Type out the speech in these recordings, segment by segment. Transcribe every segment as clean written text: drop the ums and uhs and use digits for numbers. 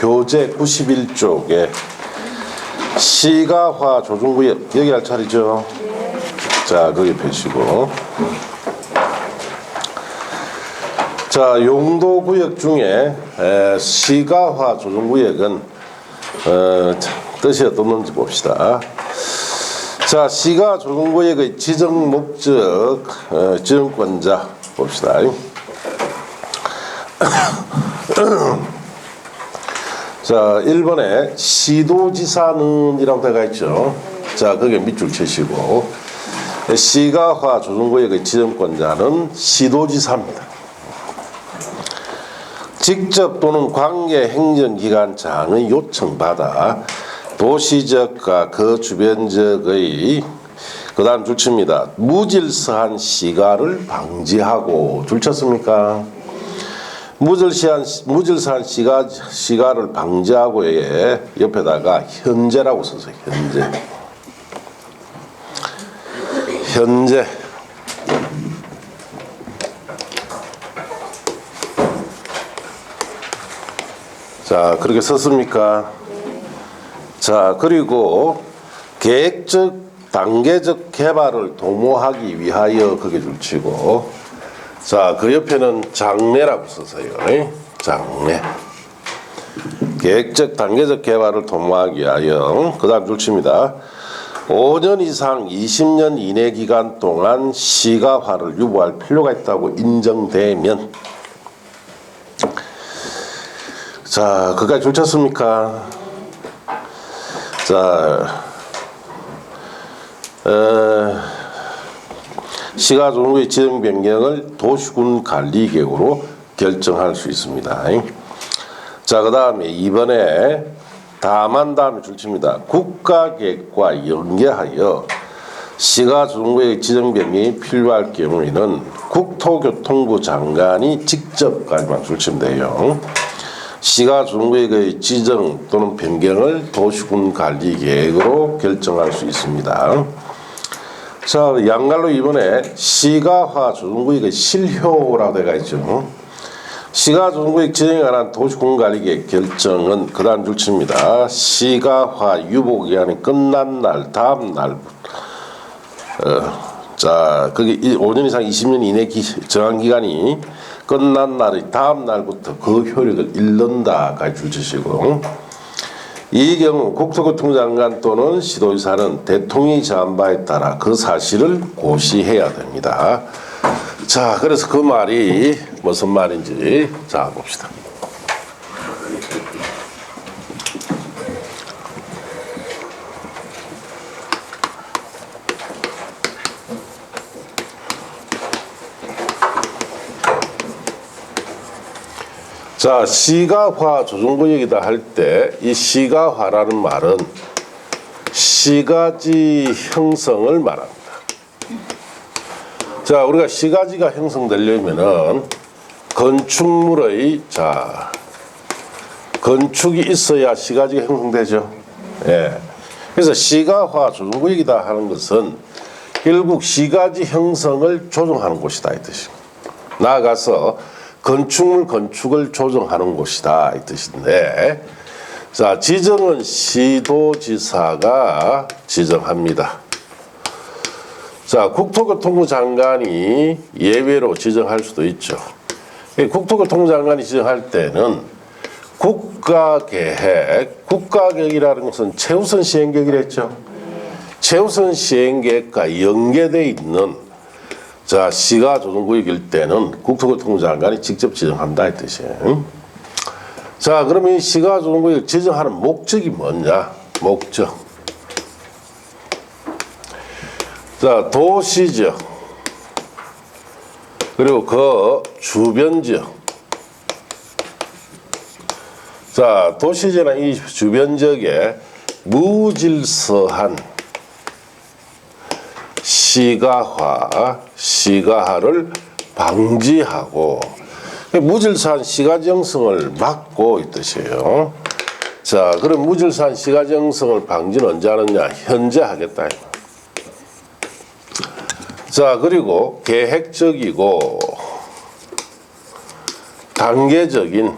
교재 91쪽에 시가화 조정구역 여기 할 차례죠. 자, 거기 펴시고. 자, 용도구역 중에 시가화 조정구역은 뜻이 어떻는지 봅시다. 자, 시가 조정구역의 지정 목적, 지정권자 봅시다. 자, 1번에 시도지사는 이라고 되어 있죠. 자, 거기에 밑줄 치시고 시가화 조정구역의 지정권자는 시도지사입니다. 직접 또는 관계 행정기관장의 요청받아 도시적과 그 주변적의 그 다음 줄칩니다. 무질서한 시가를 방지하고 줄 쳤습니까? 무질서한 시가를 방지하고에 옆에다가 현재라고 써서 현재 자, 그렇게 썼습니까? 자, 그리고 계획적 단계적 개발을 도모하기 위하여 거기에 줄치고, 자, 그 옆에는 장래라고 써서요. 장래. 계획적 단계적 개발을 도모하기 위하여 그 다음 줄칩니다. 5년 이상 20년 이내 기간 동안 시가화를 유보할 필요가 있다고 인정되면, 자, 그까지 줄쳤습니까? 자, 시가 조정구역 지정 변경을 도시군 관리계획으로 결정할 수 있습니다. 자, 그 다음에 이번에 다만 다음에 줄칩니다. 국가계획과 연계하여 시가 조정구역 지정 변경이 필요할 경우에는 국토교통부 장관이 직접까지만 줄치면 돼요. 시가 조정구역의 지정 또는 변경을 도시군 관리 계획으로 결정할 수 있습니다. 자, 양갈로 이번에 시가화 조정구역의 실효라고 되어 있죠. 시가 조정구역 지정에 관한 도시군 관리 계획 결정은 그 다음 줄칩니다. 시가화 유보 기간이 끝난 날 다음 날 자, 그게 5년 이상 20년 이내 정한 기간이 끝난 날의 다음 날부터 그 효력을 잃는다까지 줄치시고, 이 경우 국토교통부 장관 또는 시도지사는 대통령이 정한 바에 따라 그 사실을 고시해야 됩니다. 자, 그래서 그 말이 무슨 말인지 자 봅시다. 자, 시가화 조정구역이다 할 때 이 시가화라는 말은 시가지 형성을 말합니다. 자, 우리가 시가지가 형성되려면은 건축물의 건축이 있어야 시가지가 형성되죠. 예. 그래서 시가화 조정구역이다 하는 것은 결국 시가지 형성을 조정하는 곳이다 이 뜻입니다. 나아가서 건축을 조정하는 곳이다 이 뜻인데, 자, 지정은 시도지사가 지정합니다. 자, 국토교통부 장관이 예외로 지정할 수도 있죠. 국토교통부 장관이 지정할 때는 국가계획이라는 것은 최우선 시행계획이랬죠. 최우선 시행계획과 연계되어 있는 자, 시가 조정구역일 때는 국토교통부 장관이 직접 지정한다 이 뜻이에요. 자, 그러면 이 시가 조정구역 지정하는 목적이 뭐냐? 목적. 자, 도시지역 그리고 그 주변지역. 자, 도시지역이나 이 주변지역에 무질서한 시가화를 방지하고 무질서한 시가지 형성을 막고 이 뜻이에요. 자, 그럼 무질서한 시가지 형성을 방지는 언제 하느냐? 현재 하겠다. 자, 그리고 계획적이고 단계적인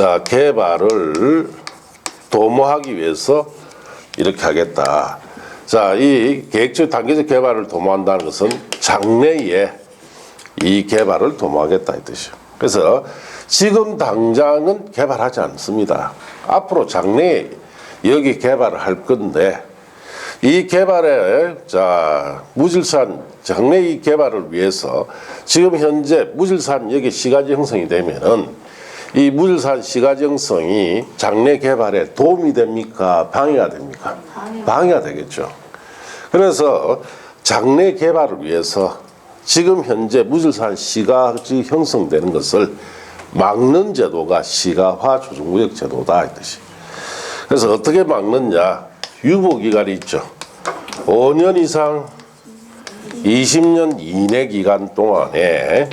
자, 개발을 도모하기 위해서 이렇게 하겠다. 자, 이 계획적 단계적 개발을 도모한다는 것은 장래에 이 개발을 도모하겠다 이 뜻이요. 그래서 지금 당장은 개발하지 않습니다. 앞으로 장래에 여기 개발을 할 건데 이 개발에 자 무질산 장래 이 개발을 위해서 지금 현재 무질산 여기 시가지 형성이 되면은 이 무질산 시가지 형성이 장래 개발에 도움이 됩니까? 방해가 됩니까? 방해가 되겠죠. 그래서 장래 개발을 위해서 지금 현재 무질산 시가지 형성되는 것을 막는 제도가 시가화 조정구역 제도다 이 뜻이. 그래서 어떻게 막느냐? 유보기간이 있죠. 5년 이상 20년 이내 기간 동안에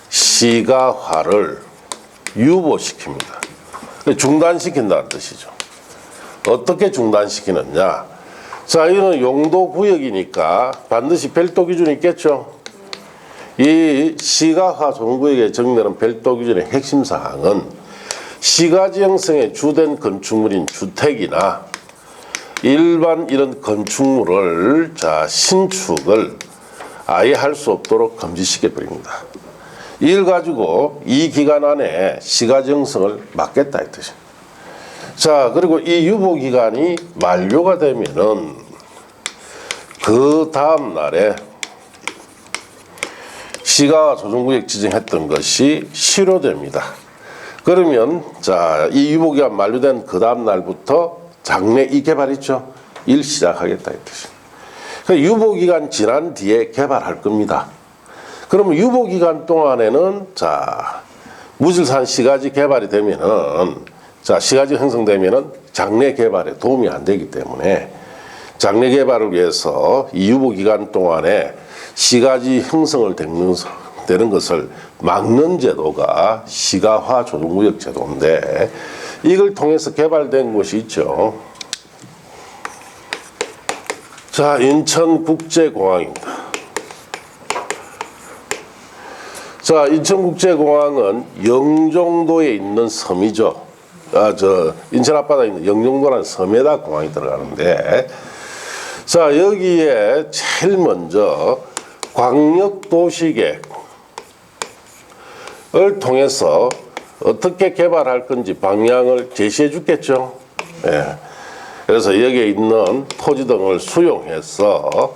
시가화를 유보시킵니다. 중단시킨다는 뜻이죠. 어떻게 중단시키느냐? 자, 이거는 용도구역이니까 반드시 별도 기준이 있겠죠. 이 시가화 조정구역에 적용되는 별도 기준의 핵심 사항은 시가지 형성의 주된 건축물인 주택이나 일반 이런 건축물을 자 신축을 아예 할 수 없도록 금지시켜 버립니다. 이를 가지고 이 기간 안에 시가지 형성을 막겠다 이 뜻이에요. 자, 그리고 이 유보 기간이 만료가 되면은 그 다음 날에 시가와 조정구역 지정했던 것이 실효됩니다. 그러면 자, 이 유보 기간 만료된 그 다음 날부터 장래 이 개발 있죠? 일 시작하겠다 이 뜻이에요. 그러니까 유보 기간 지난 뒤에 개발할 겁니다. 그러면 유보 기간 동안에는 자 무질산 시가지 개발이 되면은 자 시가지 형성되면은 장래 개발에 도움이 안 되기 때문에 장래 개발을 위해서 이 유보 기간 동안에 시가지 형성을 되는 것을 막는 제도가 시가화 조정구역 제도인데 이걸 통해서 개발된 곳이 있죠. 자, 인천국제공항입니다. 자, 인천국제공항은 영종도에 있는 섬이죠. 인천 앞바다에 있는 영종도라는 섬에다 공항이 들어가는데, 자, 여기에 제일 먼저 광역도시계획을 통해서 어떻게 개발할 건지 방향을 제시해 주겠죠. 예. 그래서 여기에 있는 토지 등을 수용해서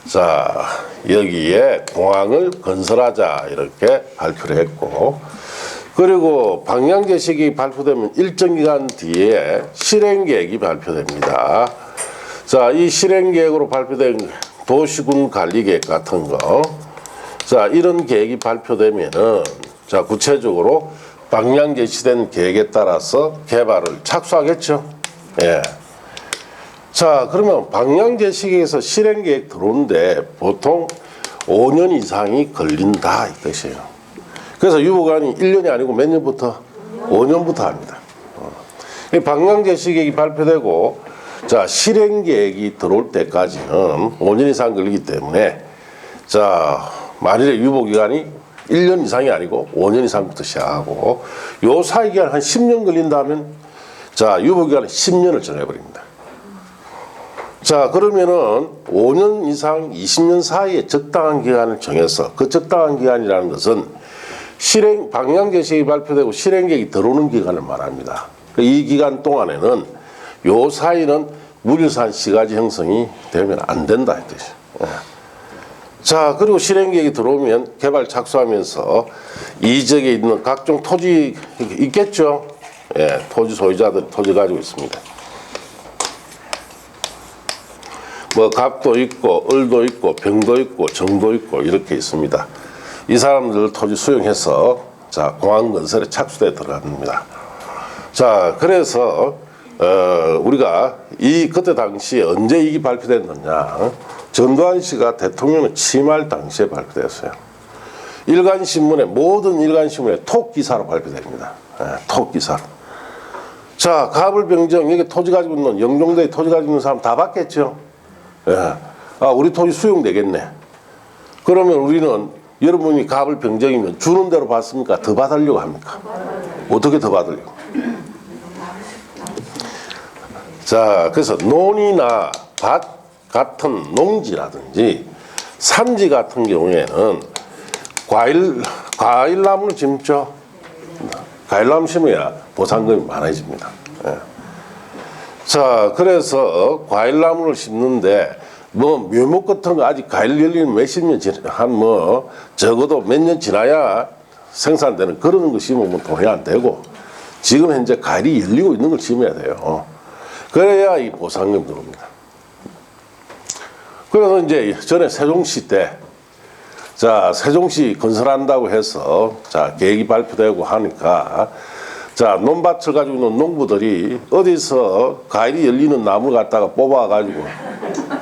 자 여기에 공항을 건설하자 이렇게 발표를 했고, 그리고 방향 제시기 발표되면 일정 기간 뒤에 실행 계획이 발표됩니다. 자, 이 실행 계획으로 발표된 도시군 관리 계획 같은 거, 자 이런 계획이 발표되면은 자 구체적으로 방향 제시된 계획에 따라서 개발을 착수하겠죠. 예. 자, 그러면 방향 제시기에서 실행 계획 들어오는데 보통 5년 이상이 걸린다 이 뜻이에요. 그래서 유보기간이 1년이 아니고 몇 년부터? 5년부터 합니다. 방향 제시계획이 발표되고 자 실행 계획이 들어올 때까지는 5년 이상 걸리기 때문에 자 만일에 유보기간이 1년 이상이 아니고 5년 이상부터 시작하고 요 사이 기간 한 10년 걸린다면 자 유보기간은 10년을 정해버립니다. 자 그러면은 5년 이상 20년 사이에 적당한 기간을 정해서 그 적당한 기간이라는 것은 실행 방향 제시가 발표되고 실행 계획이 들어오는 기간을 말합니다. 이 기간 동안에는 요 사이는 무질산 시가지 형성이 되면 안 된다 이 뜻이에요. 자 그리고 실행 계획이 들어오면 개발 착수하면서 이 지역에 있는 각종 토지 있겠죠. 예, 토지 소유자들 토지 가지고 있습니다. 뭐 갑도 있고 을도 있고 병도 있고 정도 있고 이렇게 있습니다. 이 사람들 토지 수용해서 자 공항 건설에 착수돼 들어갑니다. 자 그래서 우리가 이 그때 당시에 언제 이게 발표됐느냐, 전두환 씨가 대통령을 취임할 당시에 발표됐어요. 일간신문에 모든 일간신문에 톡 기사로 발표됩니다. 톡 기사로. 자 갑을병정 여기 토지 가지고 있는 영종도에 토지 가지고 있는 사람 다 받겠죠. 예. 아 우리 토지 수용되겠네. 그러면 우리는 여러분이 갑을 병정이면 주는 대로 받습니까? 더 받으려고 합니까? 어떻게 더 받으려고? 자, 그래서 논이나 밭 같은 농지라든지 산지 같은 경우에는 과일나무를 심죠. 과일나무 심어야 보상금이 많아집니다. 예. 자, 그래서 과일나무를 심는데 뭐 묘목 같은 거 아직 과일 열리는 몇십 년 적어도 몇 년 지나야 생산되는 그런 거 심으면 돈이 안 되고 지금 현재 과일이 열리고 있는 걸 심어야 돼요. 그래야 이 보상금 들어옵니다. 그래서 이제 전에 세종시 때 자, 세종시 건설한다고 해서 자, 계획이 발표되고 하니까 자, 논밭을 가지고 있는 농부들이 어디서 과일이 열리는 나무를 갖다가 뽑아가지고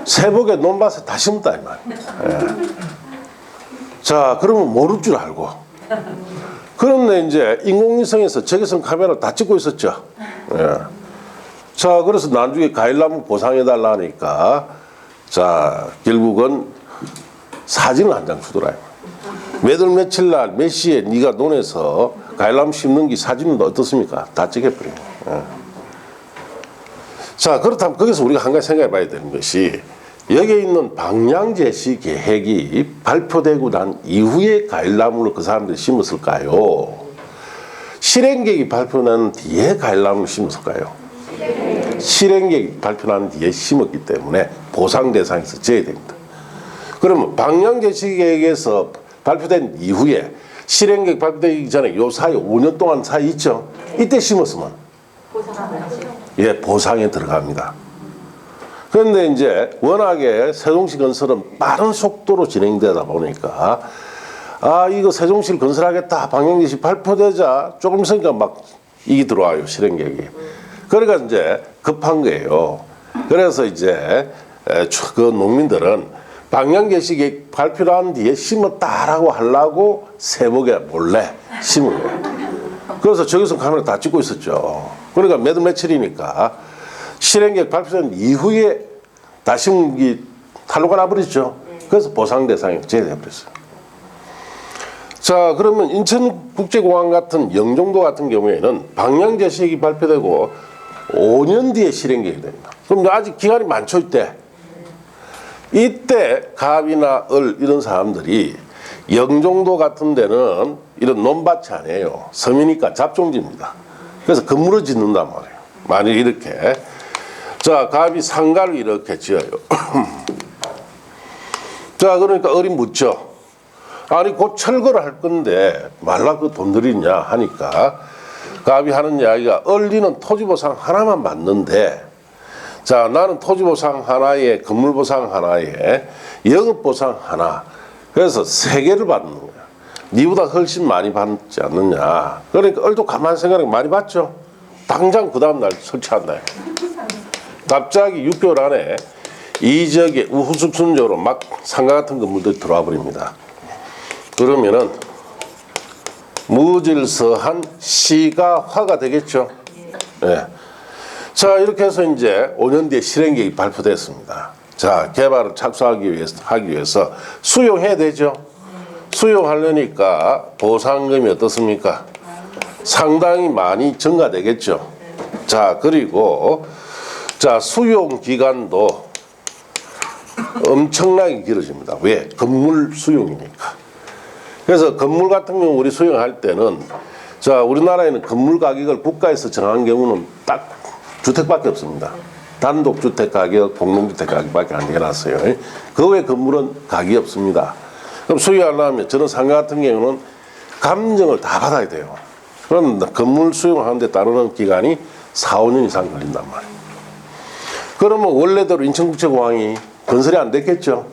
세복에 논밭에 다 심었다 이 말이에요. 예. 자, 그러면 모를 줄 알고. 그런데 이제 인공위성에서 적외선 카메라 다 찍고 있었죠. 예. 자, 그래서 나중에 과일나무 보상해달라 하니까 자, 결국은 사진을 한 장 주더라. 몇월 며칠 날 몇 시에 네가 논에서 과일나무 심는 게 사진은 어떻습니까? 다 찍어버려요. 예. 자, 그렇다면 거기서 우리가 한 가지 생각해 봐야 되는 것이 여기에 있는 방향제시 계획이 발표되고 난 이후에 과일나무를 그 사람들이 심었을까요? 실행계획이 발표난 뒤에 과일나무를 심었을까요? 실행계획이 발표난 뒤에 심었기 때문에 보상 대상에서 제외됩니다. 그러면 방향제시계획에서 발표된 이후에 실행계획 발표되기 전에 요 사이 5년 동안 사이 있죠? 이때 심었으면 예, 보상에 들어갑니다. 그런데 이제 워낙에 세종시 건설은 빠른 속도로 진행되다 보니까 아, 이거 세종시를 건설하겠다 방향제시 발표되자 조금 있으니까 막 이게 들어와요, 실행계획이. 그러니까 이제 급한 거예요. 그래서 이제 그 농민들은 방향제시계획 발표한 뒤에 심었다라고 하려고 세복에 몰래 심은 거예요. 그래서 저기서 카메라 다 찍고 있었죠. 그러니까 몇 월 며칠이니까 실행계획 발표된 이후에 다 심은 게 탈로가 나버렸죠. 그래서 보상 대상이 제외되어버렸어요. 자, 그러면 인천국제공항 같은 영종도 같은 경우에는 방향제시계획이 발표되고 5년 뒤에 실행계획이 됩니다. 그럼 아직 기간이 많죠, 이때 갑이나 을 이런 사람들이 영종도 같은 데는 이런 논밭이 아니에요. 섬이니까 잡종지입니다. 그래서 건물을 짓는단 말이에요. 만약 이렇게 자, 갑이 상가를 이렇게 지어요. 자, 그러니까 을이 묻죠. 아니 곧 철거를 할 건데 말라 그 돈 들이냐 하니까 갑이 하는 이야기가 을리는 토지보상 하나만 받는데 자, 나는 토지보상 하나에 건물보상 하나에 영업보상 하나 그래서 3개를 받는 거야. 니보다 훨씬 많이 받지 않느냐. 그러니까 을도 가만히 생각하면 많이 받죠. 당장 그 다음날 설치한다. 갑자기 6개월 안에 이 지역에 우후죽순적으로 막 상가 같은 건물들이 들어와 버립니다. 그러면은 무질서한 시가화가 되겠죠. 예. 자, 이렇게 해서 이제 5년 뒤에 실행계획이 발표됐습니다. 자, 개발을 착수하기 위해서 수용해야 되죠. 수용하려니까 보상금이 어떻습니까? 상당히 많이 증가되겠죠. 자, 그리고 자, 수용 기간도 엄청나게 길어집니다. 왜? 건물 수용이니까. 그래서 건물 같은 경우 우리 수용할 때는 자, 우리나라에는 건물 가격을 국가에서 정한 경우는 딱 주택밖에 없습니다. 단독주택 가격, 공동주택 가격밖에 안 해놨어요. 그 외 건물은 가격이 없습니다. 그럼 수용하려면 저는 상가 같은 경우는 감정을 다 받아야 돼요. 그럼 건물 수용하는데 따르는 기간이 4, 5년 이상 걸린단 말이에요. 그러면 원래대로 인천국제공항이 건설이 안 됐겠죠.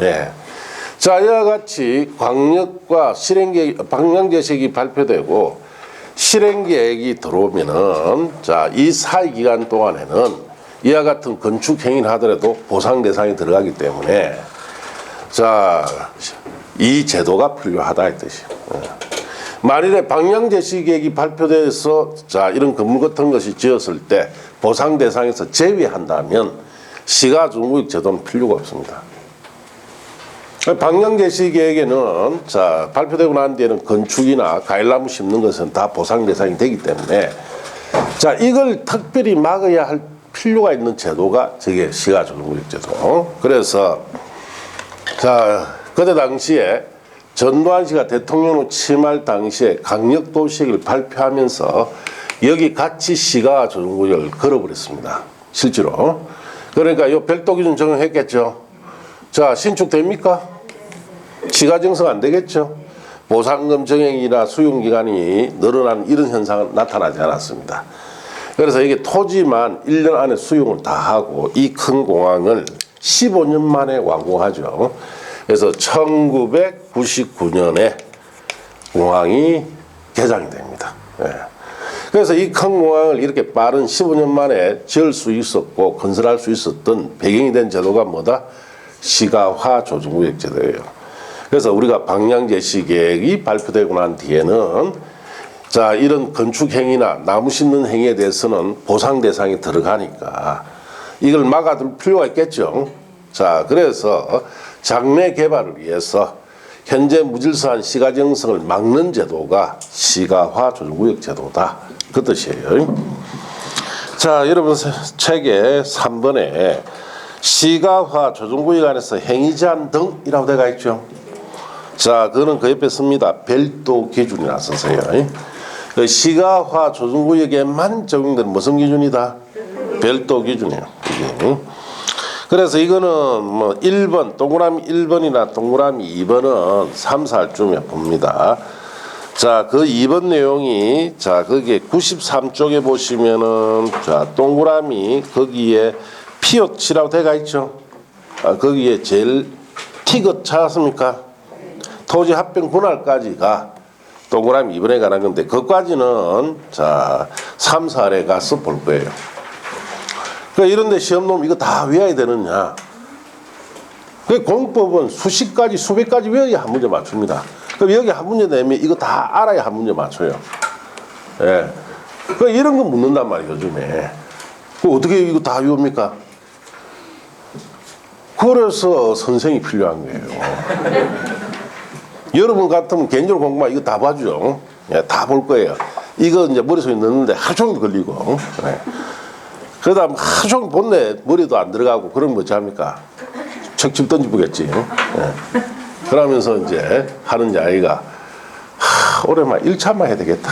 예. 자, 이와 같이 광역과 실행계획, 방향제시계획이 발표되고 실행계획이 들어오면은 자, 이 사이 기간 동안에는 이와 같은 건축 행위를 하더라도 보상 대상이 들어가기 때문에 자, 이 제도가 필요하다 이 뜻이에요. 만일에 방향제시계획이 발표돼서 자, 이런 건물 같은 것이 지었을 때 보상 대상에서 제외한다면 시가중구역 제도는 필요가 없습니다. 방향제시계획에는 자 발표되고 난 뒤에는 건축이나 과일나무 심는 것은 다 보상 대상이 되기 때문에 자 이걸 특별히 막아야 할 필요가 있는 제도가 저게 시가조정구역제도. 그래서 자 그때 당시에 전두환 씨가 대통령으로 취임할 당시에 강력도시계획을 발표하면서 여기 같이 시가조정구역을 걸어버렸습니다. 실제로. 그러니까 이 별도 기준 적용했겠죠. 자 신축됩니까? 시가정성 안 되겠죠. 보상금 정액이나 수용기간이 늘어나는 이런 현상은 나타나지 않았습니다. 그래서 이게 토지만 1년 안에 수용을 다 하고 이 큰 공항을 15년 만에 완공하죠. 그래서 1999년에 공항이 개장이 됩니다. 예. 그래서 이 큰 공항을 이렇게 빠른 15년 만에 지을 수 있었고 건설할 수 있었던 배경이 된 제도가 뭐다? 시가화 조정구역 제도예요. 그래서 우리가 방향제시계획이 발표되고 난 뒤에는 자 이런 건축 행위나 나무 심는 행위에 대해서는 보상 대상에 들어가니까 이걸 막아둘 필요가 있겠죠. 자 그래서 장래 개발을 위해서 현재 무질서한 시가정성을 막는 제도가 시가화 조정구역 제도다. 그 뜻이에요. 자 여러분 책에 3번에 시가화 조정구역 안에서 행위 제한 등이라고 되어 있죠. 자 그거는 그 옆에 씁니다. 별도 기준이라 쓰세요. 그 시가화 조정구역에만 적용되는 무슨 기준이다? 별도 기준이에요. 그래서 이거는 뭐 1번 동그라미 1번이나 동그라미 2번은 3, 4쯤에 봅니다. 자, 그 2번 내용이 자, 거기에 93쪽에 보시면은 자, 동그라미 거기에 피어치라고 되어 있죠. 아, 거기에 제일 티귿 찾았습니까? 토지 합병 분할까지가 동그라미 2번에 관한 건데 그것까지는 자 3, 4에 가서 볼 거예요. 그러니까 이런데 시험놈 이거 다 외워야 되느냐? 그 공법은 수십 가지 수백 가지 외워야 한 문제 맞춥니다. 그럼 여기 한 문제 내면 이거 다 알아야 한 문제 맞춰요. 예. 그 이런 거 묻는단 말이에요 요즘에. 그 어떻게 이거 다 외웁니까? 그래서 선생이 필요한 거예요. 여러분 같으면 개인적으로 공부만 이거 다 봐주죠. 예, 다 볼 거예요. 이거 이제 머릿속에 넣는데 하루 종일 걸리고. 예. 그러다 하루 종일 본네 머리도 안 들어가고 그러면 뭐지 합니까? 책집 던지보겠지. 예. 그러면서 이제 하는 아이가 올해만 1차만 해야 되겠다.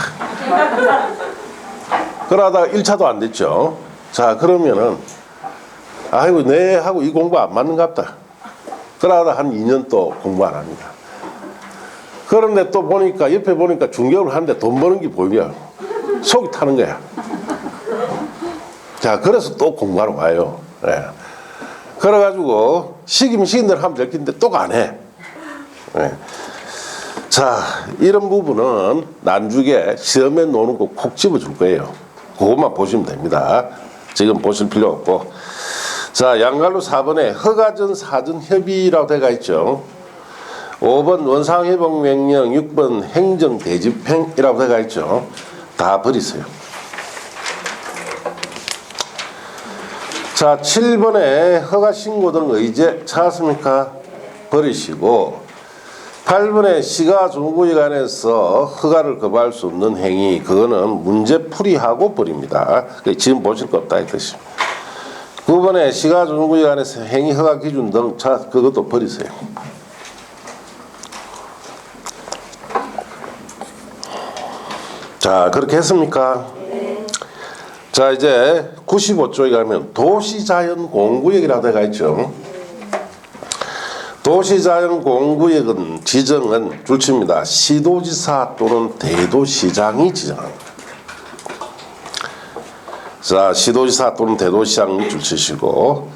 그러다가 1차도 안 됐죠. 자 그러면은 아이고 내하고 이 공부 안 맞는갑다. 그러다 한 2년 또 공부 안 합니다. 그런데 또 보니까 옆에 보니까 중개업을 하는데 돈 버는 게 보이냐. 속이 타는 거야. 자 그래서 또 공부하러 와요. 예. 그래가지고 시키면 시킨 대로 하면 될 텐데 또 안 해. 예. 자 이런 부분은 나중에 시험에 노는 거 콕 집어줄 거예요. 그것만 보시면 됩니다. 지금 보실 필요 없고. 자 양갈로 4번에 허가전 사전 협의라고 되어 있죠. 5번 원상회복명령, 6번 행정대집행이라고 되어 있죠. 다 버리세요. 자 7번에 허가신고 등 의제 찾았습니까? 버리시고 8번에 시가조정구역 안에서 허가를 거부할 수 없는 행위 그거는 문제풀이하고 버립니다. 지금 보실 거 없다 이 뜻이. 9번에 시가조정구역 안에서 행위 허가 기준 등 그것도 버리세요. 자 그렇게 했습니까? 네. 자 이제 95쪽에 가면 도시자연공구역이라고 되어 있죠. 도시자연공구역은 지정은 줄칩니다. 시도지사 또는 대도시장이 지정합니다. 자 시도지사 또는 대도시장이 줄치시고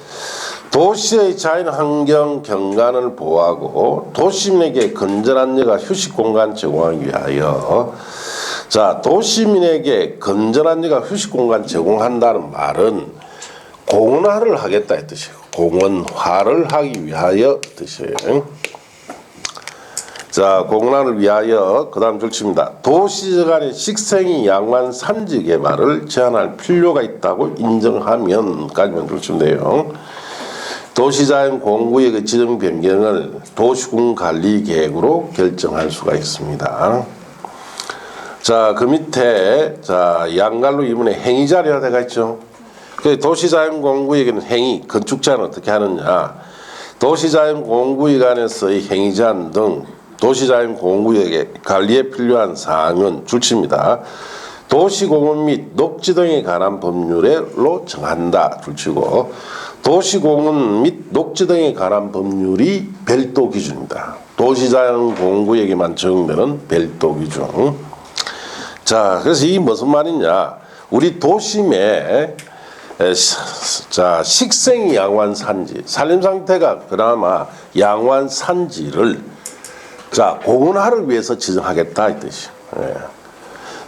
도시의 자연환경 경관을 보호하고 도시민에게 건전한 여가 휴식공간 제공하기 위하여 자 도시민에게 건전한 여가 휴식공간 제공한다는 말은 공원화를 하겠다 이 뜻이에요. 공원화를 하기 위하여 뜻이에요. 자 공원화를 위하여 그 다음 줄칩니다. 도시 간의 식생이 양호한 산지 개발을 제한할 필요가 있다고 인정하면 까지만 줄치면 돼요. 도시자연 공구역의 지정 변경을 도시군 관리 계획으로 결정할 수가 있습니다. 자, 그 밑에 자 양갈로 이번에 행위 자료가 되어 있죠. 그 도시자연 공구역에는 행위, 건축 제한을 어떻게 하느냐? 도시자연 공구역 안에서의 행위 제한 등 도시자연 공구역의 관리에 필요한 사항은 줄칩니다. 도시공원 및 녹지 등에 관한 법률로 정한다. 줄치고 도시공원 및 녹지 등에 관한 법률이 별도 기준입니다. 도시자연 공구역에만 적용되는 별도 기준. 자, 그래서 이 무슨 말이냐? 우리 도심에 자 식생이 양호한 산지, 산림 상태가 그나마 양호한 산지를 자 공원화를 위해서 지정하겠다 이 뜻이. 예.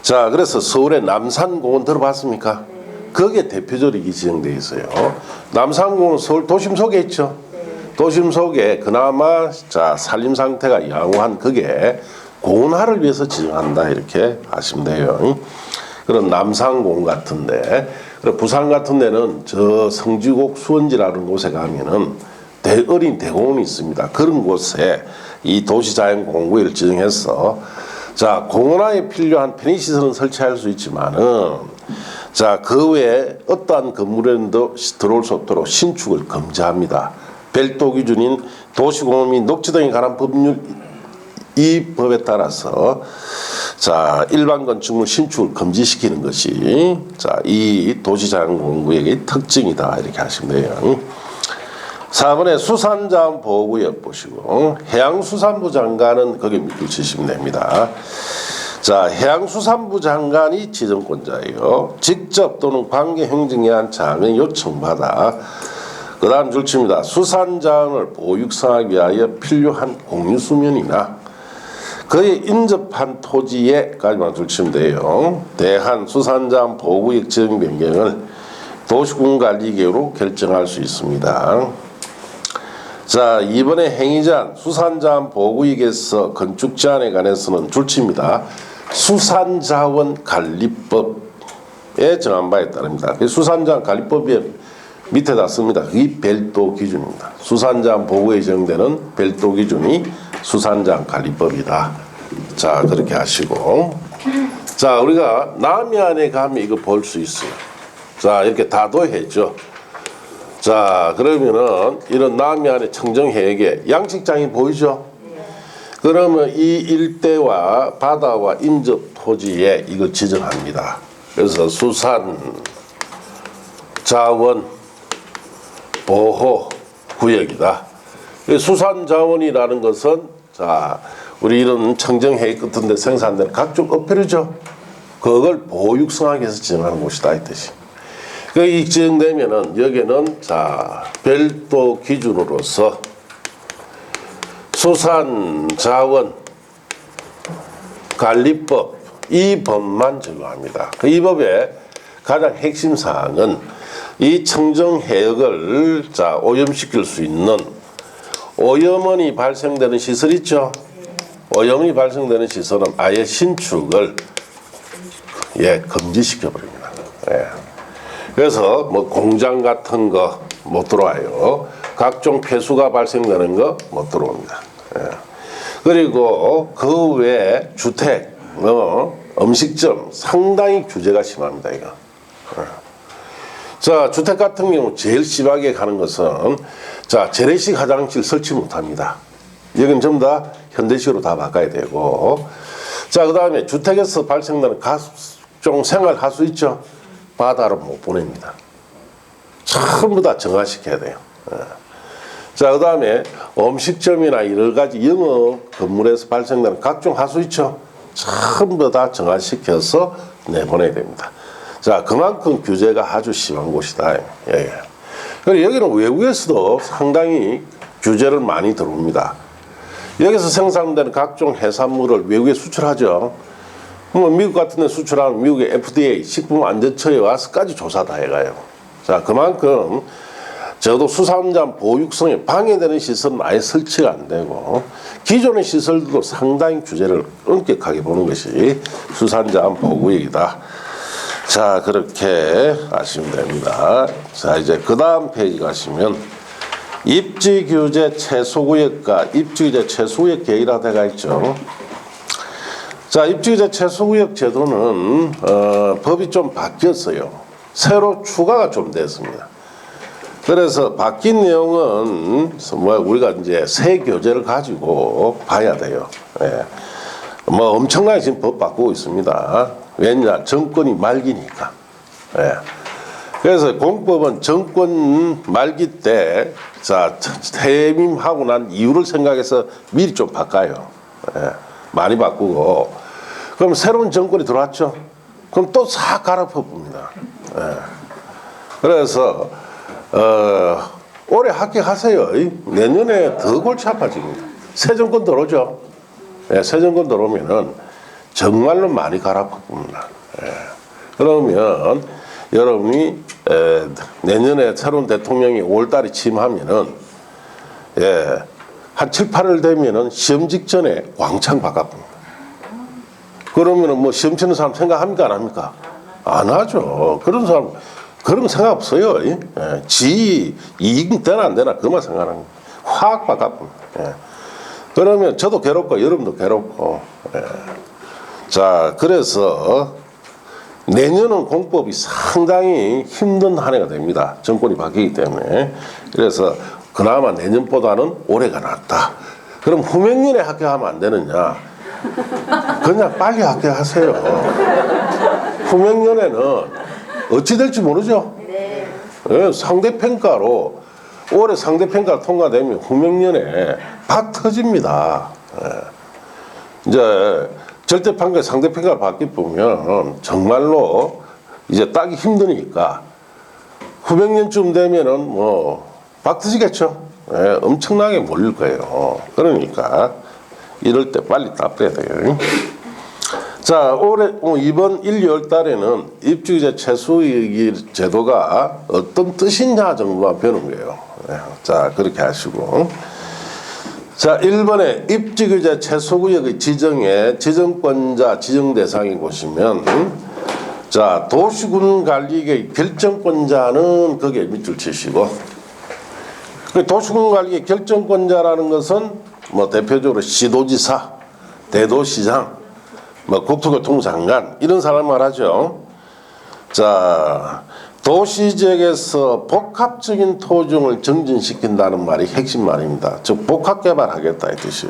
자, 그래서 서울의 남산공원 들어봤습니까? 거기에 대표적으로 지정되어 있어요. 남산공원 서울 도심 속에 있죠. 도심 속에 그나마 자 산림 상태가 양호한 그게 공원화를 위해서 지정한다 이렇게 하시면 돼요. 그런 남산공원 같은데, 부산 같은 데는 저 성지곡 수원지라는 곳에 가면은 어린 대공원이 있습니다. 그런 곳에 이 도시자연공구역을 지정해서 자 공원화에 필요한 편의시설은 설치할 수 있지만은 자 그 외에 어떠한 건물에도 들어올 수 없도록 신축을 금지합니다. 별도 기준인 도시공원 및 녹지 등에 관한 법률 이 법에 따라서 자 일반 건축물 신축을 금지시키는 것이 자 이 도시자연공구역의 특징이다 이렇게 하시면 돼요. 4번에 수산자원보호구역 보시고 해양수산부 장관은 거기 밑줄 치시면 됩니다. 자 해양수산부 장관이 지정권자예요. 직접 또는 관계행정에 한 장을 요청받아 그 다음 줄칩니다. 수산자원을 보육성하기 위하여 필요한 공유수면이나 그에 인접한 토지에까지만 줄치면 돼요. 대한 수산자원 보호구역 지정 변경을 도시군 관리계획으로 결정할 수 있습니다. 자, 이번에 행위제한 수산자원 보호구역에서 건축 제한에 관해서는 줄칩니다. 수산자원 관리법에 정한 바에 따릅니다. 수산자원 관리법에 밑에다 씁니다. 그게 별도 기준입니다. 수산자원 보호에 정되는 별도 기준이 수산자원 관리법이다. 자, 그렇게 하시고. 자, 우리가 남해안에 가면 이거 볼 수 있어요. 자, 이렇게 다도해죠. 자, 그러면은 이런 남해안의 청정해역에 양식장이 보이죠? 그러면 이 일대와 바다와 인접 토지에 이걸 지정합니다. 그래서 수산 자원 보호 구역이다. 수산 자원이라는 것은 자 우리 이런 청정해역 같은 데 생산되는 각종 어패류죠. 그걸 보육성하기 위해서 지정하는 곳이다 이 뜻이. 이 지정되면은 여기는 자 별도 기준으로서 수산자원 관리법 이 법만 적용합니다. 이 법의 가장 핵심 사항은 이 청정해역을 자 오염시킬 수 있는 오염원이 발생되는 시설 있죠. 오염이 발생되는 시설은 아예 신축을 금지시켜 버립니다. 그래서 뭐 공장 같은 거 못 들어와요. 각종 폐수가 발생되는 거 못 들어옵니다. 그리고 그 외에 주택, 음식점 상당히 규제가 심합니다. 이거. 자, 주택 같은 경우 제일 심하게 가는 것은 자 재래식 화장실 설치 못합니다. 여기는 전부 다 현대식으로 다 바꿔야 되고, 자 그다음에 주택에서 발생되는 각종 생활 하수 있죠. 바다로 못 보냅니다. 전부 다 정화시켜야 돼요. 자 그다음에 음식점이나 여러 가지 영업 건물에서 발생되는 각종 하수 있죠. 전부 다 정화시켜서 내보내야 됩니다. 자 그만큼 규제가 아주 심한 곳이다. 그리고 여기는 외국에서도 상당히 규제를 많이 들어옵니다. 여기서 생산되는 각종 해산물을 외국에 수출하죠. 뭐 미국 같은 데 수출하면 미국의 FDA 식품안전처에 와서까지 조사 다 해가요. 자 그만큼 저도 수산자원 보육성에 방해되는 시설은 아예 설치가 안 되고 기존의 시설들도 상당히 규제를 엄격하게 보는 것이 수산자원 보호구역이다. 자 그렇게 하시면 됩니다. 자 이제 그 다음 페이지 가시면 입지규제 최소구역과 입지규제 최소구역 계획이라고 되어 있죠. 자, 입지규제 최소구역 제도는 법이 좀 바뀌었어요. 새로 추가가 좀 됐습니다. 그래서 바뀐 내용은 우리가 이제 새 교재를 가지고 봐야 돼요. 예. 엄청나게 지금 법 바꾸고 있습니다. 왜냐, 정권이 말기니까. 예. 그래서 공법은 정권 말기 때, 자, 퇴임하고 난 이유를 생각해서 미리 좀 바꿔요. 예. 많이 바꾸고. 그럼 새로운 정권이 들어왔죠. 그럼 또 싹 갈아엎습니다. 예. 그래서, 올해 합격하세요. 내년에 더 골치 아파집니다. 새 정권 들어오죠. 예, 새 정권 들어오면은 정말로 많이 갈아엎습니다. 예. 그러면 여러분이 내년에 새로운 대통령이 5월달에 취임하면은 한 7, 8월 되면은 시험 직전에 왕창 바꿔봅니다. 그러면은 뭐 시험 치는 사람 생각합니까 안 합니까? 안 하죠. 그런 사람 그런 거 생각 없어요. 지 이익 되나 안 되나 그만 생각하는 거예요. 확 바꿔봅니다. 그러면 저도 괴롭고 여러분도 괴롭고. 자, 그래서 내년은 공법이 상당히 힘든 한 해가 됩니다. 정권이 바뀌기 때문에. 그래서 그나마 내년보다는 올해가 낫다. 그럼 후명년에 합격하면 안 되느냐? 그냥 빨리 합격하세요. 후명년에는 어찌 될지 모르죠. 네. 상대평가로 올해 상대평가 통과되면 후명년에 박 터집니다. 이제 절대평가 상대평가를 받기 보면 정말로 이제 따기 힘드니까 후명년쯤 되면은 뭐 박 터지겠죠. 엄청나게 몰릴 거예요. 그러니까 이럴 때 빨리 따버려야 돼요. 자, 이번 1, 2월 달에는 입주자 최소이익 제도가 어떤 뜻이냐 정도만 배우는 거예요. 자, 그렇게 하시고. 자, 1번에 입주자 최소구역의 지정에 지정권자, 지정 대상이 보시면, 자, 도시군 관리의 결정권자는 거기에 밑줄 치시고, 도시군 관리의 결정권자라는 것은 뭐 대표적으로 시도지사, 대도시장, 국토교통장관 이런 사람 말하죠. 자, 도시지역에서 복합적인 토중을 정진시킨다는 말이 핵심 말입니다. 즉 복합개발하겠다 이 뜻이.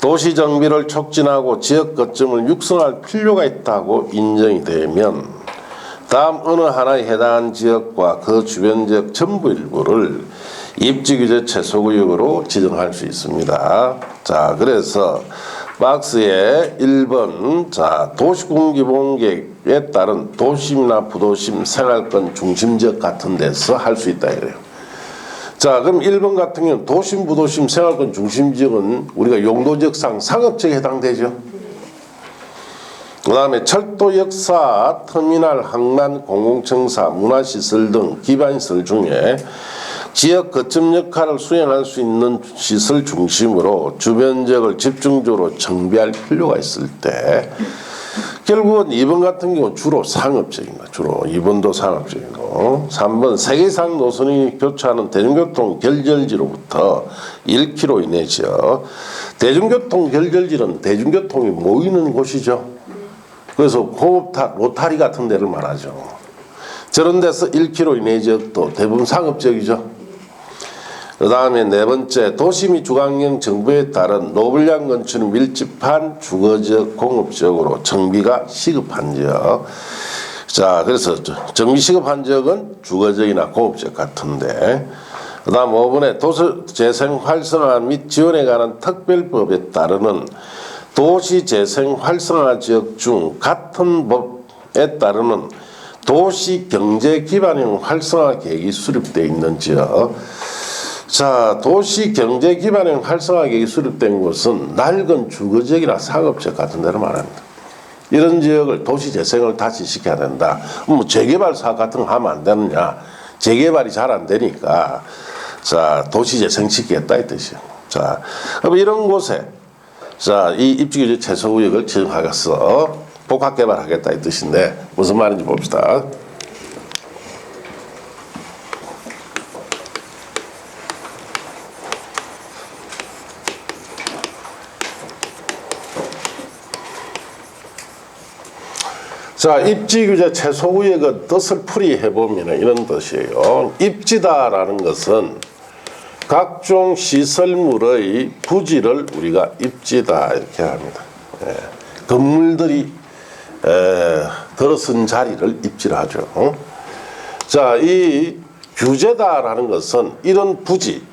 도시정비를 촉진하고 지역 거점을 육성할 필요가 있다고 인정이 되면 다음 어느 하나에 해당한 지역과 그 주변 지역 전부 일부를 입지규제 최소구역으로 지정할 수 있습니다. 자, 그래서 박스에 1번, 자, 도시군기본계획에 따른 도심이나 부도심 생활권 중심지역 같은 데서 할 수 있다 이래요. 자, 그럼 1번 같은 경우는 도심, 부도심 생활권 중심지역은 우리가 용도지역상 상업지역에 해당되죠. 그 다음에 철도, 역사, 터미널, 항만, 공공청사, 문화시설 등 기반시설 중에 지역 거점 역할을 수행할 수 있는 시설 중심으로 주변 지역을 집중적으로 정비할 필요가 있을 때 결국은 2번 같은 경우 주로 상업적입니다. 주로 2번도 상업적이고 3번 세계상 노선이 교차하는 대중교통 결절지로부터 1km 이내 지역. 대중교통 결절지는 대중교통이 모이는 곳이죠. 그래서 공업탑, 로타리 같은 데를 말하죠. 저런 데서 1km 이내 지역도 대부분 상업지역이죠. 그 다음에 네 번째, 도시 및 주관경 정부에 따른 노블량 건축 밀집한 주거지역 공업지역으로 정비가 시급한 지역. 자, 그래서 정비 시급한 지역은 주거지역이나 공업지역 같은데, 그 다음 5번에 도시재생 활성화 및 지원에 관한 특별법에 따르는 도시재생 활성화 지역 중 같은 법에 따르는 도시경제기반형 활성화 계획이 수립되어 있는 지역. 자, 도시경제기반형 활성화 계획이 수립된 곳은 낡은 주거지역이나 상업지역 같은 데를 말합니다. 이런 지역을 도시재생을 다시 시켜야 된다. 뭐 재개발 사업 같은 거 하면 안 되느냐. 재개발이 잘 안 되니까 자, 도시재생 시키겠다 이 뜻이에요. 자, 그럼 이런 곳에 자, 이 입지규제 최소구역을 지정하겠어 복합개발하겠다 이 뜻인데 무슨 말인지 봅시다. 자, 입지규제 최소구역의 뜻을 풀이해보면 이런 뜻이에요. 입지다라는 것은 각종 시설물의 부지를 우리가 입지다 이렇게 합니다. 건물들이 들어선 자리를 입지라 하죠. 자, 이 규제다라는 것은 이런 부지,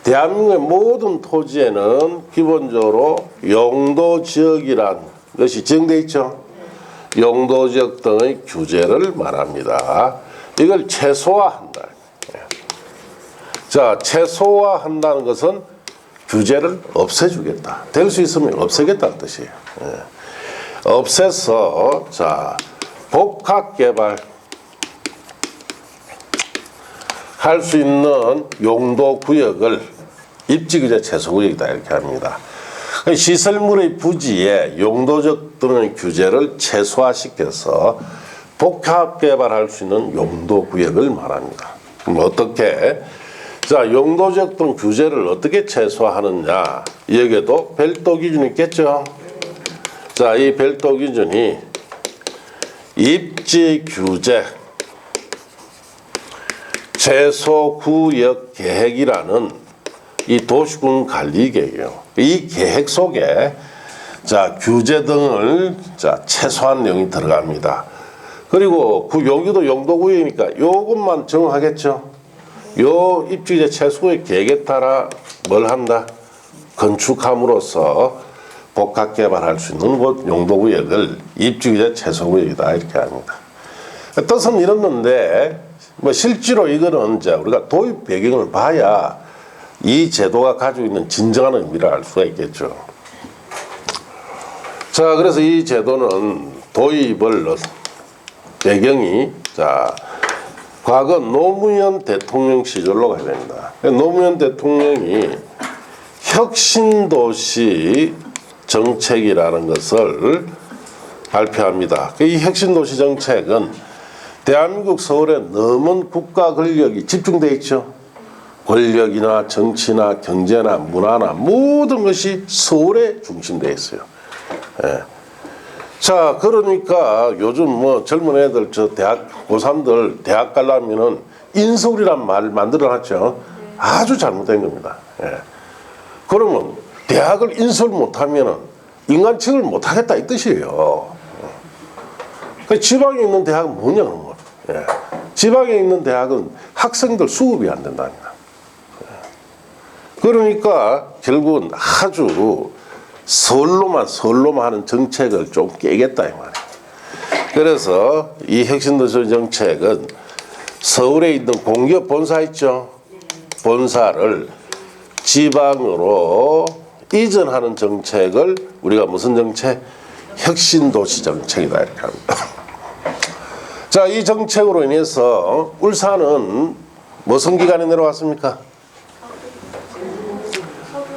대한민국의 모든 토지에는 기본적으로 용도지역이란 것이 지정되어 있죠. 용도지역 등의 규제를 말합니다. 이걸 최소화한다. 자, 최소화한다는 것은 규제를 없애주겠다. 될 수 있으면 없애겠다는 뜻이에요. 없애서 자, 복합개발 할 수 있는 용도구역을 입지규제 최소구역이다 이렇게 합니다. 시설물의 부지에 용도적 등의 규제를 최소화시켜서 복합개발할 수 있는 용도구역을 말합니다. 그럼 어떻게? 자, 용도적 등 규제를 어떻게 최소화하느냐? 여기에도 별도 기준이 있겠죠? 자, 이 별도 기준이 입지규제 최소구역 계획이라는 이 도시군 관리 계획이에요. 이 계획 속에 자, 규제 등을 자, 최소한 내용이 들어갑니다. 그리고 그 여기도 용도구역이니까 요것만 정하겠죠. 요 입지규제 최소구역 계획에 따라 뭘 한다? 건축함으로써 복합개발할 수 있는 곳 용도구역을 입지규제 최소구역이다 이렇게 합니다. 뜻은 이렇는데 뭐 실제로 이거는 이제 우리가 도입 배경을 봐야 이 제도가 가지고 있는 진정한 의미를 알 수가 있겠죠. 자, 그래서 이 제도는 도입을 배경이 자, 과거 노무현 대통령 시절로 가야 됩니다. 노무현 대통령이 혁신도시 정책이라는 것을 발표합니다. 이 혁신도시 정책은 대한민국 서울에 넘은 국가 권력이 집중되어 있죠. 권력이나 정치나 경제나 문화나 모든 것이 서울에 중심되어 있어요. 자, 그러니까 요즘 뭐 젊은 애들 저 대학 고3들 대학 가려면은 인서울이란 말을 만들어놨죠. 아주 잘못된 겁니다. 그러면 대학을 인서울 못하면은 인간척을 못하겠다 이 뜻이에요. 그 지방에 있는 대학은 뭐냐 그런 거. 지방에 있는 대학은 학생들 수급이 안 된답니다. 그러니까 결국은 아주 서울로만 하는 정책을 좀 깨겠다 이 말이에요. 그래서 이 혁신도시 정책은 서울에 있는 공기업 본사 있죠. 본사를 지방으로 이전하는 정책을 우리가 무슨 정책? 혁신도시 정책이다 이렇게 합니다. 자, 이 정책으로 인해서 울산은 무슨 기관이 내려왔습니까?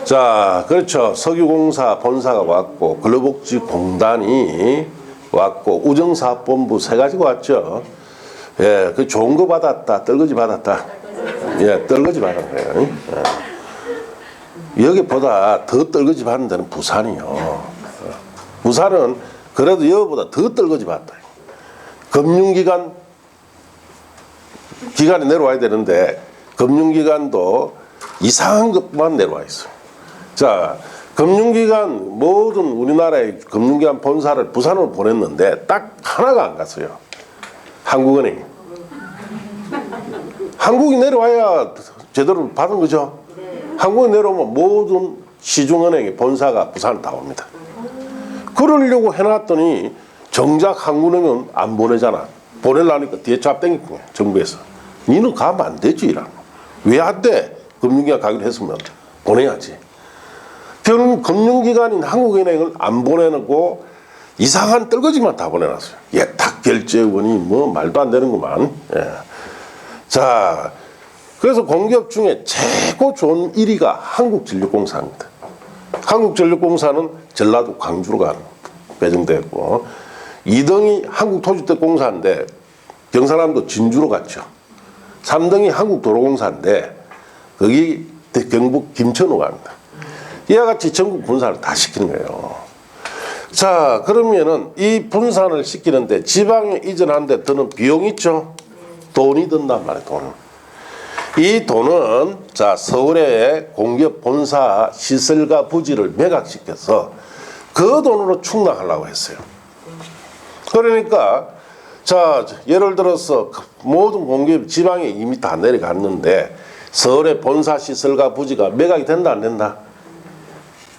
자, 그렇죠. 석유공사 본사가 왔고 근로복지공단이 왔고 우정사업본부 세 가지가 왔죠. 예, 그 좋은 거 받았다, 떨거지 받았다. 예, 떨거지 받은 거예요. 여기보다 더 떨거지 받는 데는 부산이요. 부산은 그래도 여기보다 더 떨거지 받았다. 금융기관이 내려와야 되는데 금융기관도 이상한 것만 내려와 있어요. 자, 금융기관 모든 우리나라의 금융기관 본사를 부산으로 보냈는데 딱 하나가 안 갔어요. 한국은행. 한국이 내려와야 제대로 받은 거죠. 한국이 내려오면 모든 시중은행의 본사가 부산을 다 옵니다. 그러려고 해놨더니 정작 한국은행은 안 보내잖아. 보내려니까 뒤에 잡땡긴 거야, 정부에서. 니는 가면 안 되지, 이라고. 왜 안 돼? 금융기관 가기로 했으면 보내야지. 결국 금융기관인 한국은행을 안 보내놓고 이상한 떨거지만 다 보내놨어요. 예탁 결제원이 뭐 말도 안 되는구만. 예. 자, 그래서 공기업 중에 최고 좋은 1위가 한국전력공사입니다. 한국전력공사는 전라도 광주로 배정됐고 2등이 한국토지택공사인데 경상남도 진주로 갔죠. 3등이 한국도로공사인데 거기 경북 김천으로 갑니다. 이와 같이 전국 분산을 다 시키는 거예요. 자, 그러면은 이 분산을 시키는데 지방에 이전하는데 드는 비용이 있죠. 돈이 든단 말이에요. 돈. 이 돈은 자 서울의 공기업 본사 시설과 부지를 매각시켜서 그 돈으로 충당하려고 했어요. 그러니까 자 예를 들어서 모든 공기업 지방에 이미 다 내려갔는데 서울의 본사 시설과 부지가 매각이 된다 안 된다?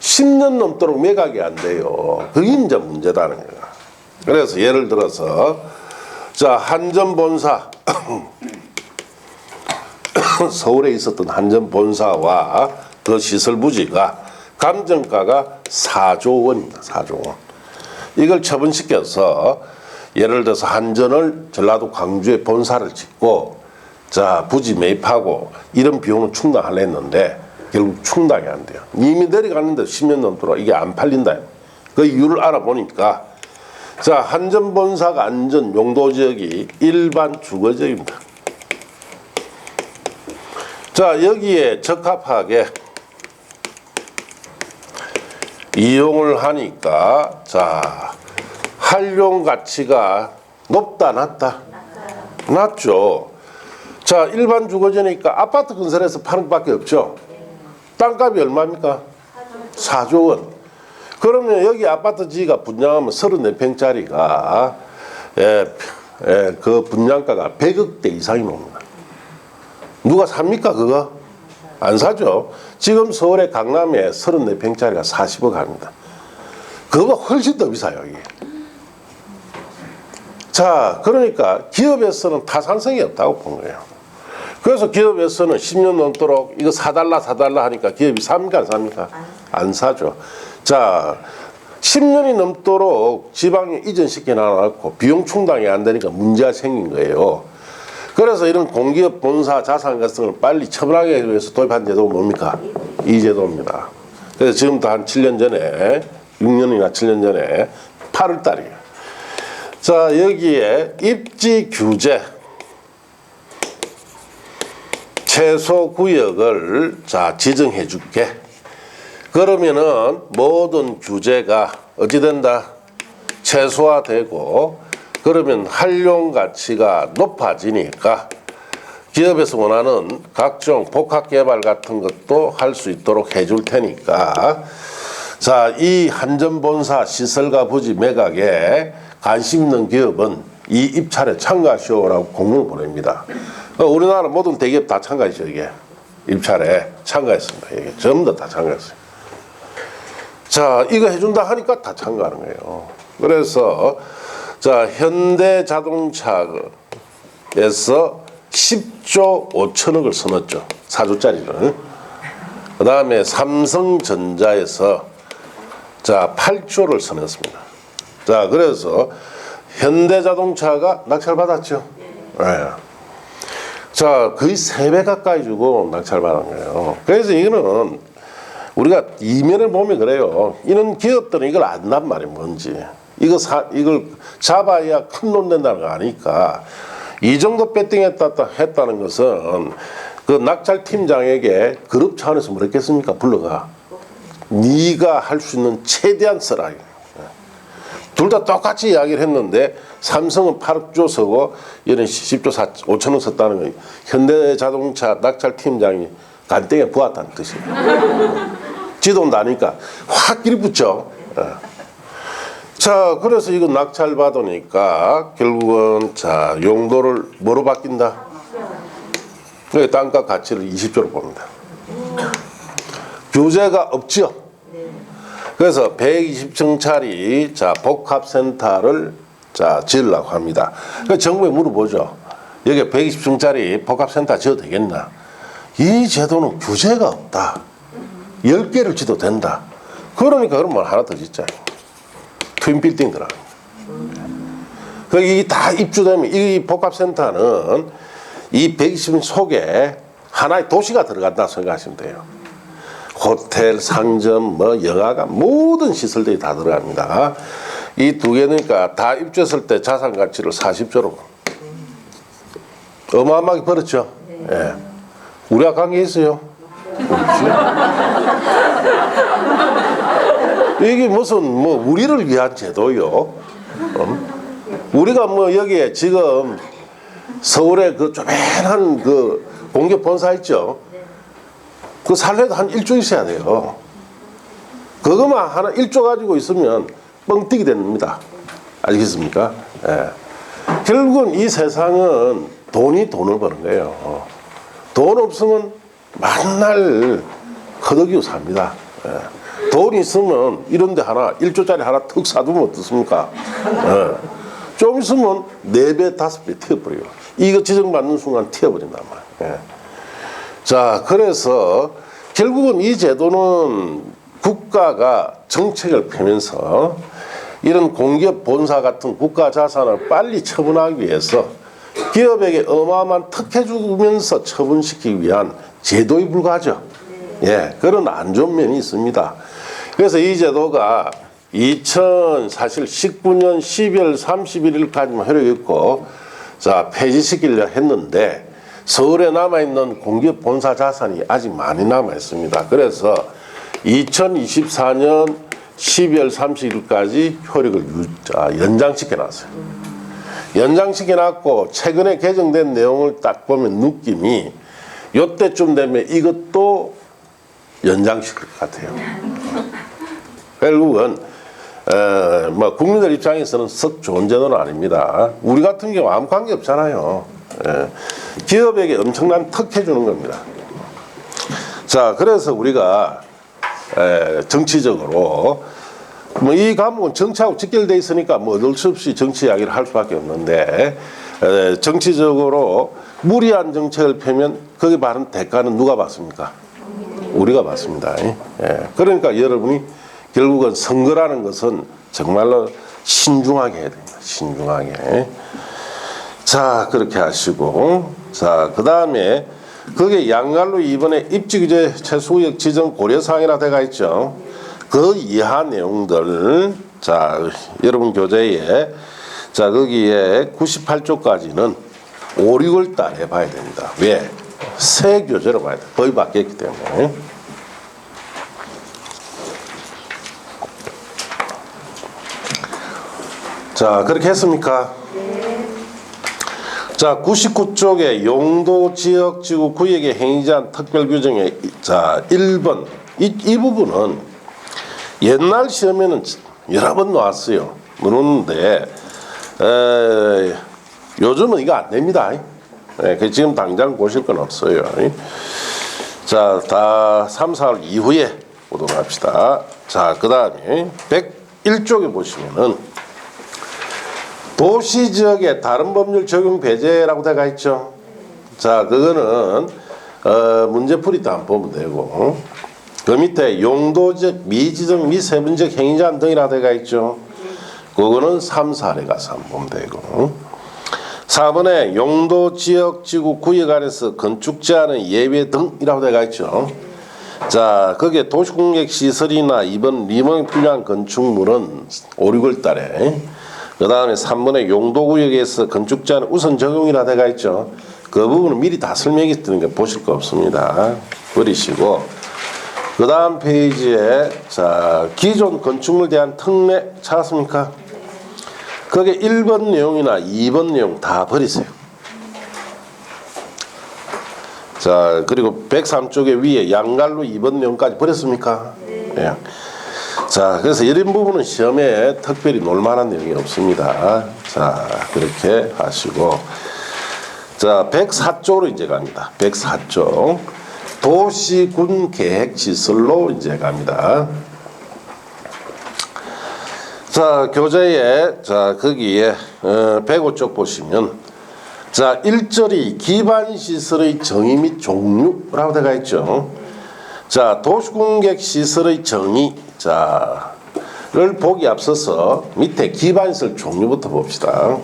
10년 넘도록 매각이 안 돼요. 그게 이제 문제다는 거예요. 그래서 예를 들어서 자 한전 본사 서울에 있었던 한전 본사와 그 시설 부지가 감정가가 4조 원입니다. 4조 원. 이걸 처분시켜서 예를 들어서 한전을 전라도 광주에 본사를 짓고 자 부지 매입하고 이런 비용은 충당하려 했는데 결국 충당이 안 돼요. 이미 내려갔는데 10년 넘도록 이게 안 팔린다. 그 이유를 알아보니까 자 한전 본사가 안전 용도 지역이 일반 주거 지역입니다. 자 여기에 적합하게 이용을 하니까 자 활용 가치가 높다 낮다? 낮죠. 자 일반 주거지니까 아파트 건설해서 파는 밖에 없죠. 땅값이 얼마입니까? 4조 원. 그러면 여기 아파트 지가 분양하면 34평짜리가 그 분양가가 100억대 이상이 옵니다. 누가 삽니까 그거? 안 사죠. 지금 서울의 강남에 34평짜리가 40억 합니다. 그거가 훨씬 더 비싸요 이게. 자 그러니까 기업에서는 타산성이 없다고 본 거예요. 그래서 기업에서는 10년 넘도록 이거 사달라 하니까 기업이 삽니까 안 삽니까? 안 사죠. 자 10년이 넘도록 지방에 이전시켜 놔놓고 비용 충당이 안 되니까 문제가 생긴 거예요. 그래서 이런 공기업 본사 자산 같은 걸 빨리 처분하기 위해서 도입한 제도가 뭡니까? 이 제도입니다. 그래서 지금도 한 7년 전에 6년이나 7년 전에 8월 달이에요. 자 여기에 입지 규제 최소 구역을 자 지정해 줄게. 그러면은 모든 규제가 어찌 된다? 최소화되고 그러면 활용 가치가 높아지니까 기업에서 원하는 각종 복합 개발 같은 것도 할 수 있도록 해줄 테니까 자, 이 한전 본사 시설과 부지 매각에 관심 있는 기업은 이 입찰에 참가하시오라고 공문을 보냅니다. 우리나라 모든 대기업 다 참가했죠, 이게. 입찰에 참가했습니다. 이게 전부 다 참가했어요. 자, 이거 해준다 하니까 다 참가하는 거예요. 그래서 자, 현대자동차에서 10조 5천억을 써놨죠. 4조짜리를. 그 다음에 삼성전자에서 자, 8조를 써냈습니다. 자, 그래서 현대자동차가 낙찰받았죠. 네. 자, 거의 3배 가까이 주고 낙찰받은 거예요. 그래서 이거는 우리가 이면을 보면 그래요. 이런 기업들은 이걸 안단 말이에요, 뭔지. 이걸 잡아야 큰 돈 된다는 거 아니까. 이 정도 배팅했다는 것은 그 낙찰 팀장에게 그룹 차원에서 뭐랬겠습니까? 불러가. 네가 할 수 있는 최대한 써라. 둘 다 똑같이 이야기를 했는데 삼성은 8조 쓰고 이런 10조 5천억 썼다는 거 현대자동차 낙찰 팀장이 간땡에 부었다는 뜻이에요. 지돈 나니까 확 길이 붙죠. 자, 그래서 이거 낙찰 받으니까 결국은 자 용도를 뭐로 바뀐다? 그 땅값 가치를 20조로 봅니다. 규제가 없죠. 그래서 120층짜리 자 복합센터를 자 지으려고 합니다. 그래서 정부에 물어보죠. 여기 120층짜리 복합센터 지어도 되겠나? 이 제도는 규제가 없다. 10개를 지도 된다. 그러니까 그러면 하나 더 짓자. 트윈빌딩 들어가. 이게 다 입주되면 이 복합센터는 이 120층 속에 하나의 도시가 들어간다 생각하시면 돼요. 호텔, 상점, 뭐 영화관 모든 시설들이 다 들어갑니다. 이 두 개니까 다 입주했을 때 자산 가치를 40조로 어마어마하게 벌었죠. 예. 우리가 관계 있어요. 이게 무슨 뭐 우리를 위한 제도요. 우리가 뭐 여기에 지금 서울에 그 조그만한 그 공기업 본사 있죠. 그 살려도 한 1조 있어야 돼요. 그것만 하나 1조 가지고 있으면 뻥튀기 됩니다. 알겠습니까? 예. 결국은 이 세상은 돈이 돈을 버는 거예요. 돈 없으면 맨날 허덕이고 삽니다. 예. 돈 있으면 이런데 하나 1조짜리 하나 턱 사두면 어떻습니까? 예. 좀 있으면 4배 5배 튀어버려요. 이거 지정받는 순간 튀어버린단 말이에요. 예. 자, 그래서 결국은 이 제도는 국가가 정책을 펴면서 이런 공기업 본사 같은 국가 자산을 빨리 처분하기 위해서 기업에게 어마어마한 특혜 주면서 처분시키기 위한 제도에 불과하죠. 예, 그런 안 좋은 면이 있습니다. 그래서 이 제도가 2019년 12월 31일까지만 효력이 있고, 자, 폐지시키려 했는데, 서울에 남아있는 공기업 본사 자산이 아직 많이 남아있습니다. 그래서 2024년 12월 30일까지 효력을 연장시켜놨어요. 연장시켜놨고 최근에 개정된 내용을 딱 보면 느낌이 요때쯤 되면 이것도 연장시킬 것 같아요. 결국은 뭐 국민들 입장에서는 썩 좋은 제도는 아닙니다. 우리 같은 경우 아무 관계 없잖아요. 기업에게 엄청난 특혜 주는 겁니다. 자, 그래서 우리가 정치적으로 뭐 이 과목은 정치하고 직결돼 있으니까 뭐 어쩔 수 없이 정치 이야기를 할 수밖에 없는데, 정치적으로 무리한 정책을 펴면 거기에 받은 대가는 누가 받습니까? 우리가 받습니다. 그러니까 여러분이 결국은 선거라는 것은 정말로 신중하게 해야 됩니다. 신중하게. 자, 그렇게 하시고, 자, 그 다음에 그게 양갈로 이번에 입지규제 최소구역 지정 고려사항이라 돼가 있죠. 그 이하 내용들, 자, 여러분 교재에, 자, 거기에 98조까지는 5, 6월 달에 봐야 됩니다. 왜? 새 교재로 봐야 돼. 법이 바뀌었기 때문에. 자, 그렇게 했습니까? 자, 99쪽에 용도지역지구 구역의 행위자한 특별규정의 자 1번 이 부분은 옛날 시험에는 여러 번 나왔어요. 그런데 요즘은 이거 안 됩니다. 지금 당장 보실 건 없어요. 자, 다 3, 4월 이후에 보도록 합시다. 자, 그 다음에 101쪽에 보시면은 도시지역의 다른 법률 적용 배제라고 되어 있죠. 자, 그거는 문제풀이 때 한번 보면 되고, 그 밑에 용도적, 미지적, 미세분적 행위자 등이라 되어 있죠. 그거는 3, 4례 가서 한번 보면 되고, 4번에 용도지역지구 구역 안에서 건축 제한의 예외 등이라고 되어 있죠. 자, 거기에 도시공객시설이나 이번 리모델링 필요한 건축물은 5, 6월 달에, 그 다음에 3번에 용도구역에서 건축 제한 우선 적용이라 되어 있죠. 그 부분은 미리 다 설명이 뜨니까 보실 거 없습니다. 버리시고, 그 다음 페이지에, 자, 기존 건축물에 대한 특례 찾았습니까? 거기에 1번 내용이나 2번 내용 다 버리세요. 자, 그리고 103쪽에 위에 양갈로 2번 내용까지 버렸습니까? 네. 자, 그래서 이런 부분은 시험에 특별히 놀만한 내용이 없습니다. 자, 그렇게 하시고, 자, 104쪽으로 이제 갑니다. 104쪽 도시군 계획 시설로 이제 갑니다. 자, 교재에, 자, 거기에 105쪽 보시면, 자, 1절이 기반시설의 정의 및 종류라고 되어 있죠. 자, 도시공객 시설의 정의, 자,를 보기 앞서서 밑에 기반시설 종류부터 봅시다.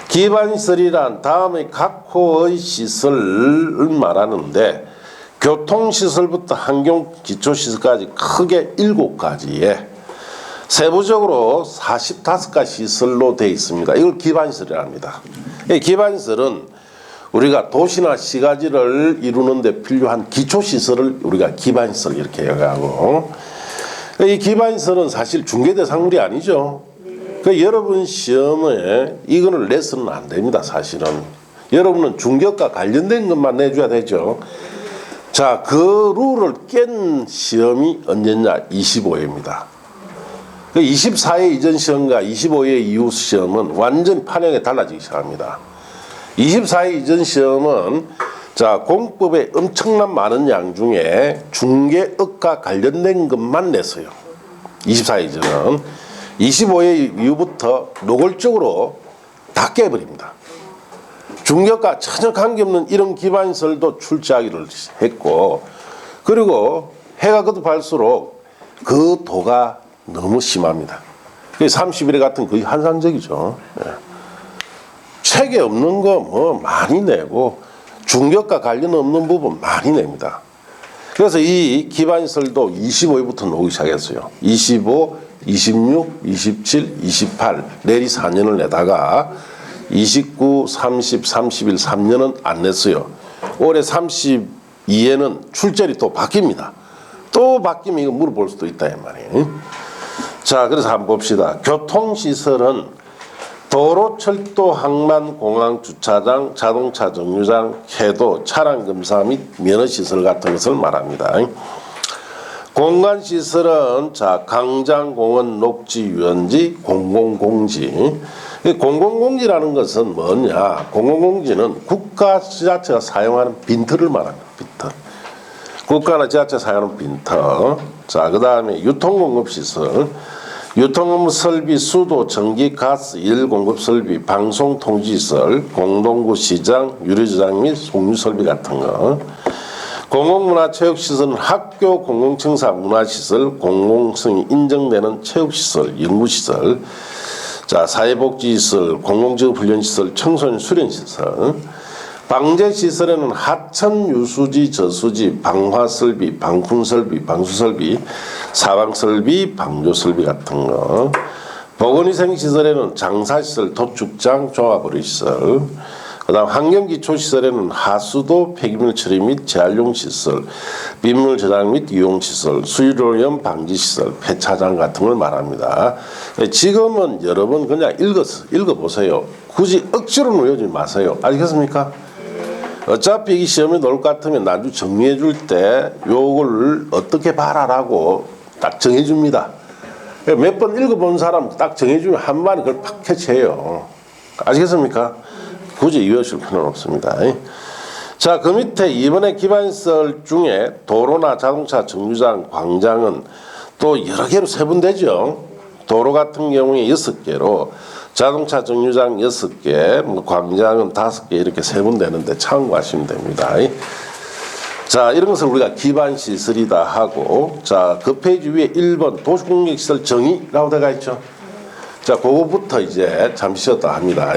기반시설이란 다음의 각 호의 시설을 말하는데, 교통시설부터 환경기초시설까지 크게 7가지에 세부적으로 45가지 시설로 되어 있습니다. 이걸 기반시설이라 합니다. 이 기반시설은 우리가 도시나 시가지를 이루는 데 필요한 기초시설을 우리가 기반시설 이렇게 얘기하고, 이 기반시설은 사실 중개대상물이 아니죠. 여러분 시험에 이거는 내서는 안 됩니다. 사실은 여러분은 중개업과 관련된 것만 내줘야 되죠. 자, 그 룰을 깬 시험이 언제냐? 25회입니다. 24회 이전 시험과 25회 이후 시험은 완전 판형이 달라지기 시작합니다. 24회 이전 시험은 자, 공법에 엄청난 많은 양 중에 중개업과 관련된 것만 냈어요. 24회 이전은. 25회 이후부터 노골적으로 다 깨버립니다. 중개업과 전혀 관계없는 이런 기반시설도 출제하기를 했고, 그리고 해가 거듭할수록 그 도가 너무 심합니다. 31회 같은 거의 환상적이죠. 책에 없는 거 뭐 많이 내고 중개업과 관련 없는 부분 많이 냅니다. 그래서 이 기반시설도 25회부터 나오기 시작했어요. 25, 26, 27, 28 내리 4년을 내다가 29, 30, 31, 3년은 안 냈어요. 올해 32에는 출제율이 또 바뀝니다. 또 바뀌면 이거 물어볼 수도 있다 이 말이에요. 자, 그래서 한번 봅시다. 교통시설은 도로, 철도, 항만, 공항, 주차장, 자동차 정류장, 해도, 차량 검사 및 면허시설 같은 것을 말합니다. 공간시설은 자, 강장, 공원, 녹지, 유원지, 공공공지. 공공공지라는 것은 뭐냐? 공공공지는 국가 지자체가 사용하는 빈터를 말합니다. 빈터. 국가나 지자체 사용하는 빈터. 자, 그 다음에 유통공급시설. 유통업무 설비, 수도, 전기, 가스, 일 공급 설비, 방송 통지시설, 공동구 시장, 유료저장 및 송유 설비 같은 거. 공공문화체육시설은 학교 공공청사 문화시설, 공공성이 인정되는 체육시설, 연구시설. 자, 사회복지시설, 공공직업훈련시설, 청소년 수련시설. 방제시설에는 하천, 유수지, 저수지, 방화설비, 방풍설비, 방수설비, 사방설비, 방조설비 같은 거. 보건위생시설에는 장사시설, 도축장, 종합의료시설. 그 다음 환경기초시설에는 하수도, 폐기물 처리 및 재활용시설, 빗물 저장 및 이용시설, 수질오염 방지시설, 폐차장 같은 걸 말합니다. 지금은 여러분 그냥 읽어보세요. 굳이 억지로 놓여지 마세요. 아시겠습니까? 어차피 이 시험에 나올 것 같으면 나중에 정리해 줄 때 요걸 어떻게 봐라라고 딱 정해 줍니다. 몇 번 읽어본 사람 딱 정해 주면 한 번에 그걸 팍 캐치해요. 아시겠습니까? 굳이 이해하실 필요는 없습니다. 자, 그 밑에 이번에 기반시설 중에 도로나 자동차 정류장, 광장은 또 여러 개로 세분되죠. 도로 같은 경우에 6개로, 자동차 정류장 6개, 뭐 광장은 5개 이렇게 세분되는데 참고하시면 됩니다. 자, 이런 것을 우리가 기반시설이다 하고, 자, 그 페이지 위에 1번 도시공격시설 정의라고 되어 있죠. 자, 그거부터 이제 잠시 쉬었다 합니다.